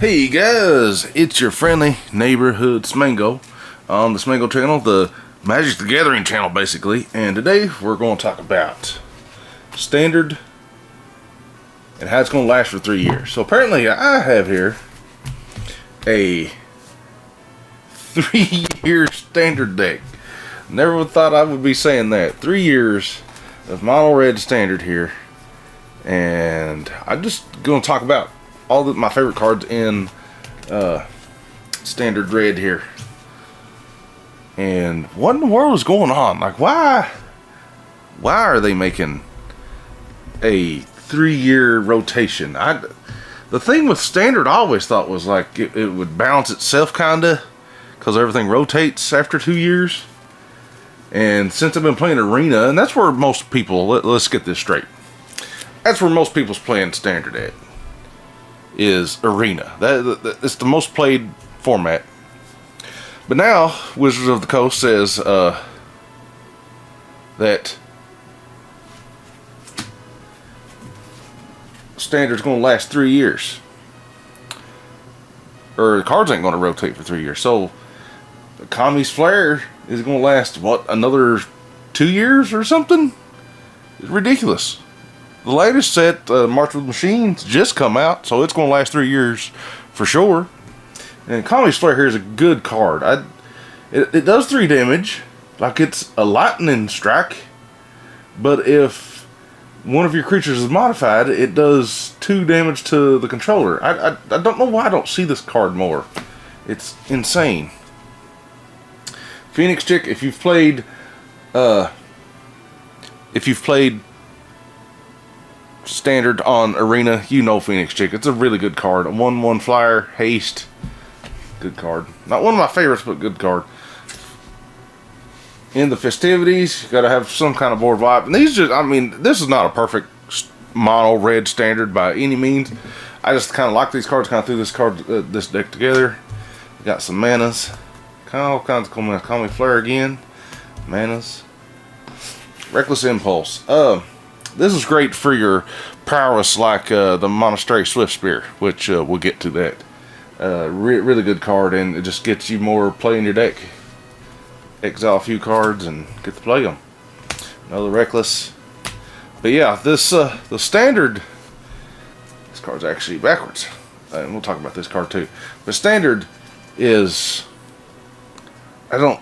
Hey guys, it's your friendly neighborhood Smango on the Smango channel, the Magic the Gathering channel basically, and today we're going to talk about standard and how it's going to last for 3 years. So apparently I have here a 3-year standard deck. Never thought I would be saying that. 3 years of mono red standard here, and I'm just going to talk about all my favorite cards in standard red here. And what in the world is going on? Like, why are they making a 3-year rotation? The thing with standard I always thought was like it would balance itself kinda, because everything rotates after 2 years. And since I've been playing arena, and that's where most people, let's get this straight, that's where most people's playing standard at, is arena. It's the most played format. But now Wizards of the Coast says that standard's going to last 3 years, or the cards ain't going to rotate for 3 years. So Kami's Flare is going to last what, another 2 years or something? It's ridiculous. The latest set, March with Machines, just come out, so it's going to last 3 years for sure. And Kami's Flare here is a good card. It does 3 damage, like it's a lightning strike, but if one of your creatures is modified, it does 2 damage to the controller. I don't know why I don't see this card more. It's insane. Phoenix Chick, if you've played standard on arena, you know Phoenix Chick. It's a really good card. A 1/1 flyer, haste. Good card. Not one of my favorites, but good card. In the festivities, you gotta have some kind of board vibe. And these just, I mean, this is not a perfect mono red standard by any means. I just kind of like these cards, kind of threw this deck together. Got some manas. Kind of all kinds of cool. Call me Flare again. Manas. Reckless Impulse. This is great for your prowess, like the Monastery Swift Spear, which we'll get to that. Really good card, and it just gets you more play in your deck. Exile a few cards and get to play them. Another Reckless. But yeah, this the standard. This card's actually backwards, and we'll talk about this card too. But standard is, I don't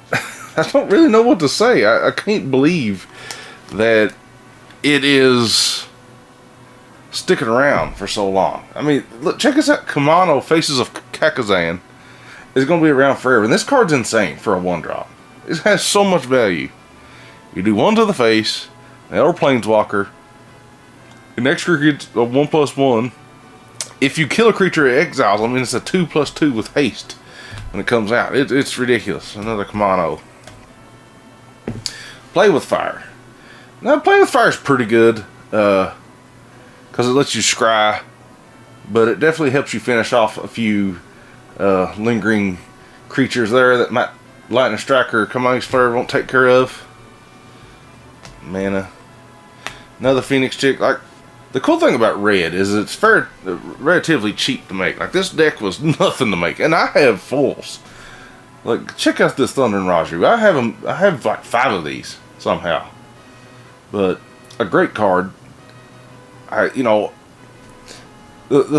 really know what to say. I can't believe that it is sticking around for so long. I mean, look, check this out. Kamano, Faces of Kakazan, is going to be around forever. And this card's insane for a 1-drop. It has so much value. You do 1 to the face, an Elder Planeswalker, an extra gets a 1/1. If you kill a creature, it exiles. I mean, it's a 2/2 with haste when it comes out. It's ridiculous. Another Kamano. Play with Fire. Now, Play with Fire is pretty good, because it lets you scry, but it definitely helps you finish off a few lingering creatures there that might Lightning Strike or Kami's Flare won't take care of. Mana. Another Phoenix Chick. Like, the cool thing about red is it's relatively cheap to make. Like, this deck was nothing to make, and I have fulls. Like, check out this Thunder and Raju. I have like 5 of these somehow. But a great card. The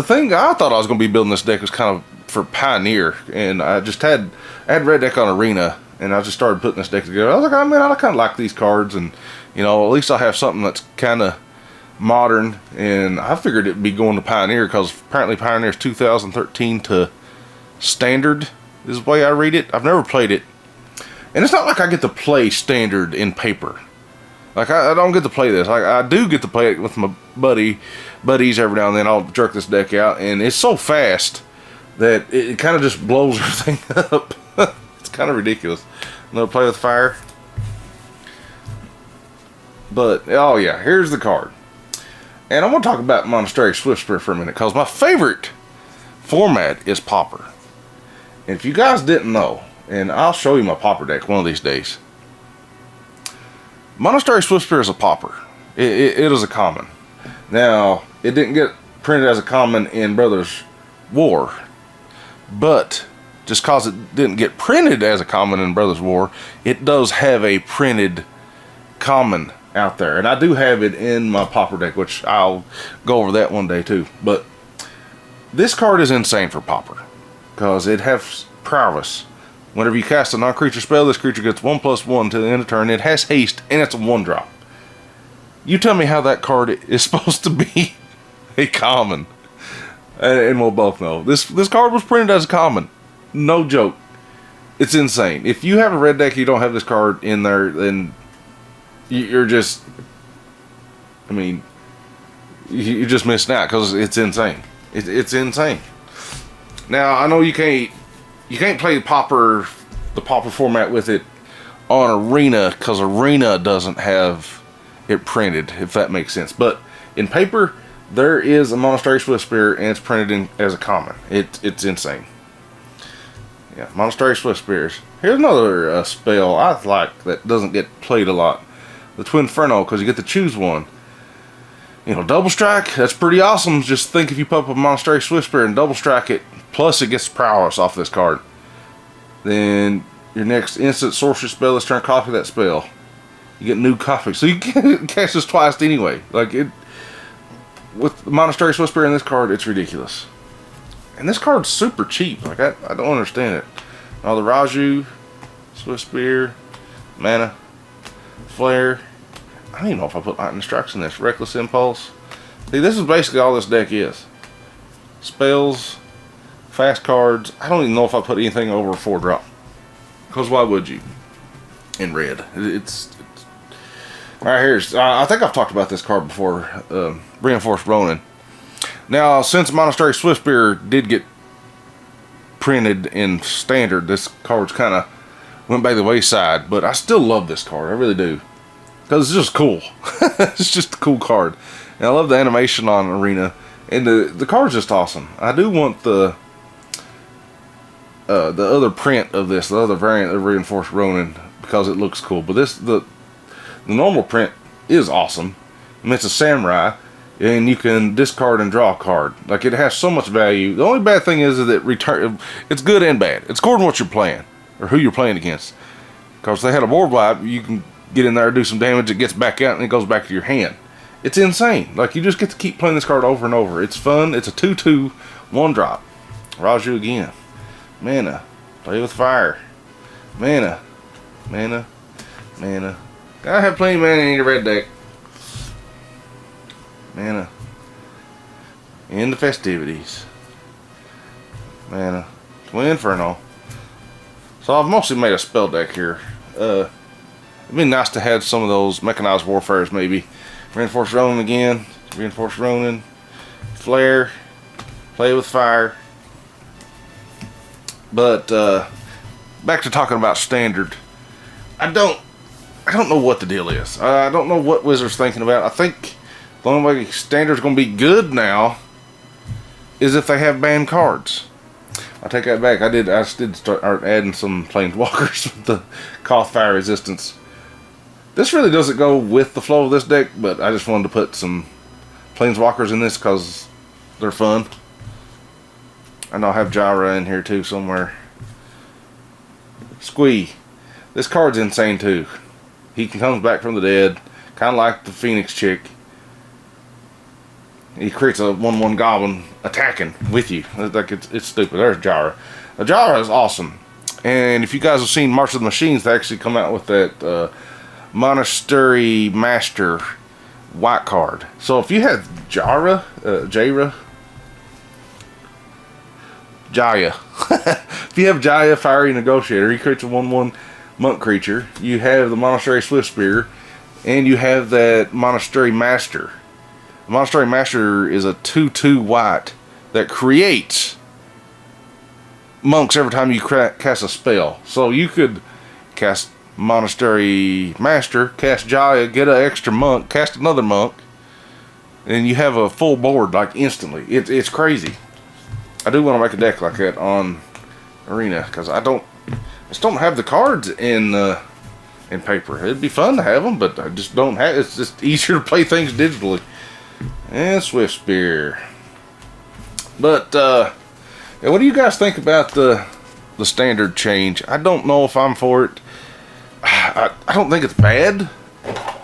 thing I thought I was going to be building this deck was kind of for Pioneer, and I had red deck on Arena, and I just started putting this deck together. I was like, oh man, I kind of like these cards, and at least I have something that's kind of modern. And I figured it'd be going to Pioneer because apparently Pioneer's 2013 to standard is the way I read it. I've never played it, and it's not like I get to play standard in paper. Like, I don't get to play this. Like, I do get to play it with my buddies every now and then. I'll jerk this deck out, and it's so fast that it kind of just blows everything up. It's kind of ridiculous. Another Play with Fire. But, oh yeah, here's the card. And I'm going to talk about Monastery Swift Spear for a minute, because my favorite format is Pauper. And if you guys didn't know, and I'll show you my Pauper deck one of these days. Monastery Swift Spear is a Pauper. It is a common. Now, it didn't get printed as a common in Brothers War, But just cause it didn't get printed as a common in Brothers War, it does have a printed common out there. And I do have it in my Pauper deck, which I'll go over that one day too. But this card is insane for Pauper, because it has prowess. Whenever you cast a non-creature spell, this creature gets 1/1 to the end of turn. It has haste, and it's a 1-drop. You tell me how that card is supposed to be a common. And we'll both know. This card was printed as a common. No joke. It's insane. If you have a red deck, you don't have this card in there, then you're just... I mean, you're just missing out, because it's insane. It's insane. Now, I know you can't play the Pauper format with it on Arena, because Arena doesn't have it printed, if that makes sense. But in Paper, there is a Monastery Swiftspear, and it's printed in as a common. It's insane. Yeah, Monastery Swiftspears. Here's another spell I like that doesn't get played a lot. The Twin Inferno, because you get to choose one. You know, double strike, that's pretty awesome. Just think if you pop up a Monastery Swiftspear and double strike it, plus it gets prowess off this card. Then your next instant sorcery spell is turn copy that spell. You get new copy. So you can cast this twice anyway. Like it with the Monastery Swiftspear in this card, it's ridiculous. And this card's super cheap. Like I don't understand it. Now the Raju, Swiftspear, Mana, Flare. I don't even know if I put Lightning Strikes in this. Reckless Impulse. See, this is basically all this deck is. Spells, fast cards. I don't even know if I put anything over a 4-drop. Because why would you? In red. It's right here. I think I've talked about this card before. Reinforced Ronin. Now, since Monastery Swiftspear did get printed in Standard, this card's kind of went by the wayside. But I still love this card. I really do. Because it's just cool. It's just a cool card. And I love the animation on Arena. And the card's just awesome. I do want the other print of this, the other variant of Reinforced Ronin, because it looks cool. But the normal print is awesome. I mean, it's a samurai, and you can discard and draw a card. Like, it has so much value. The only bad thing is that it's good and bad. It's according to what you're playing, or who you're playing against. Because if they had a board wipe, you can get in there, do some damage, it gets back out, and it goes back to your hand. It's insane. Like, you just get to keep playing this card over and over. It's fun. It's a 2/2, 1-drop. Raju again. Mana. Play with fire. Mana. Mana. Mana. Gotta have plenty of mana in your red deck. Mana. In the festivities. Mana. Twin Inferno. So I've mostly made a spell deck here. It'd be nice to have some of those mechanized warfares, maybe. Reinforced Ronin again. Reinforced Ronin. Flare. Play with fire. But back to talking about Standard. I don't know what the deal is. I don't know what Wizards thinking about. I think the only way Standard's going to be good now is if they have banned cards. I take that back. I did start adding some Planeswalkers with the Koth Fire Resistance. This really doesn't go with the flow of this deck, but I just wanted to put some Planeswalkers in this because they're fun. And I'll have Jara in here too somewhere. Squee. This card's insane too. He comes back from the dead, kind of like the Phoenix chick. He creates a 1/1 goblin attacking with you. Like it's stupid. There's Jara. Jara is awesome. And if you guys have seen March of the Machines, they actually come out with that Monastery Master white card. So if you have Jaya. If you have Jaya, Fiery Negotiator, he creates a 1/1 monk creature. You have the Monastery Swiftspear, and you have that Monastery Master. The Monastery Master is a 2/2 white that creates monks every time you cast a spell. So you could cast Monastery Master, cast Jaya, get an extra monk, cast another monk, and you have a full board like instantly. It's crazy. I do want to make a deck like that on Arena because I just don't have the cards in paper. It'd be fun to have them, but I just don't have. It's just easier to play things digitally. And Swiftspear. But Yeah, what do you guys think about the standard change? I don't know if I'm for it. I don't think it's bad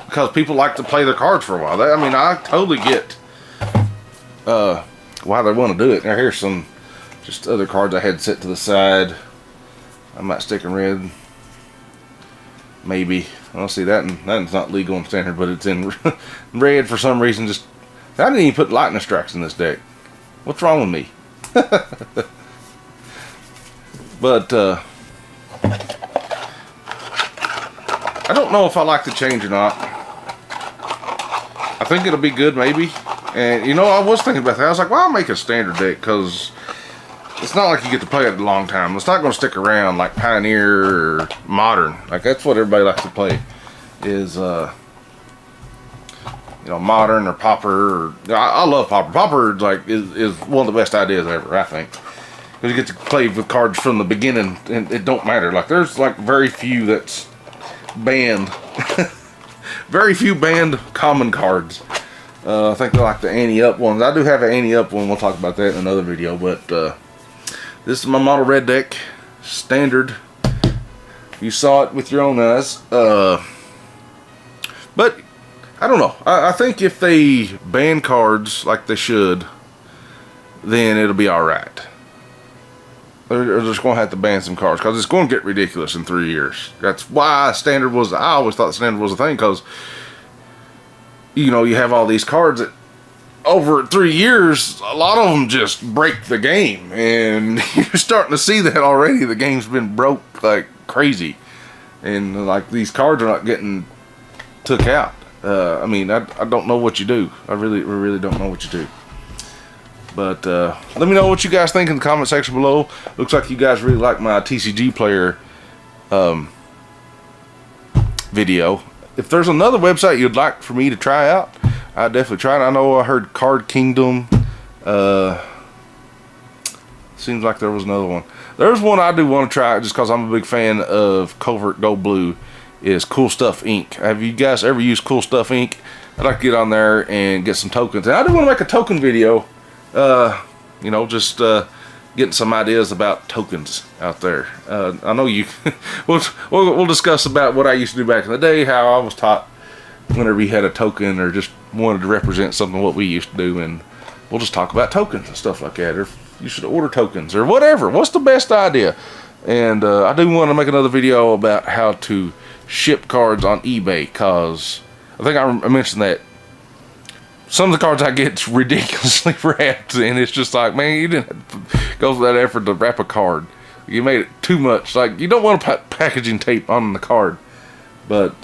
because people like to play their cards for a while. I mean, I totally get why they want to do it. Now here's some just other cards I had set to the side. I might stick in red. Maybe. I don't see that, and that's not legal in standard, but it's in red for some reason. Just I didn't even put lightning strikes in this deck. What's wrong with me? But I don't know if I like the change or not. I think it'll be good, maybe. And you know, I was thinking about that. I was like, well, I'll make a standard deck because it's not like you get to play it a long time. It's not going to stick around like Pioneer or Modern. Like that's what everybody likes to play. Is you know, Modern or Pauper. Or, I love Pauper. Pauper is one of the best ideas ever, I think. Because you get to play with cards from the beginning, and it don't matter. Like there's like very few that's banned. Very few banned common cards. I think they're like the ante-up ones. I do have an ante-up one. We'll talk about that in another video. But this is my model red deck, standard. You saw it with your own eyes. But I don't know. I think if they ban cards like they should, then it'll be all right. They're just going to have to ban some cards because it's going to get ridiculous in 3 years. That's why standard was. I always thought standard was a thing because, you know, you have all these cards that over 3 years, a lot of them just break the game, and you're starting to see that already. The game's been broke like crazy, and like these cards are not getting took out. I mean, I don't know what you do. I really don't know what you do. But let me know what you guys think in the comment section below. Looks like you guys really like my TCG player video. If there's another website you'd like for me to try out, I'd definitely try it. I know I heard Card Kingdom. Seems like there was another one. There's one I do want to try just because I'm a big fan of Covert Gold Blue. Is Cool Stuff Inc. Have you guys ever used Cool Stuff Inc? I'd like to get on there and get some tokens. And I do want to make a token video. You know, just getting some ideas about tokens out there. I know you. we'll discuss about what I used to do back in the day, how I was taught whenever you had a token or just wanted to represent something what we used to do, and we'll just talk about tokens and stuff like that. Or if you should order tokens or whatever. What's the best idea? And I do want to make another video about how to ship cards on eBay, because I think I mentioned that some of the cards I get ridiculously wrapped, and it's just like, man, you didn't have to go through that effort to wrap a card. You made it too much. Like, you don't want to put packaging tape on the card. But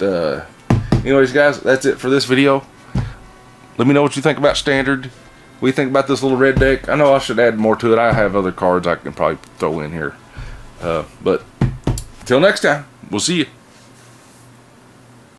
anyways, guys, that's it for this video. Let me know what you think about standard. What do you think about this little red deck? I know I should add more to it. I have other cards I can probably throw in here. But until next time, we'll see you.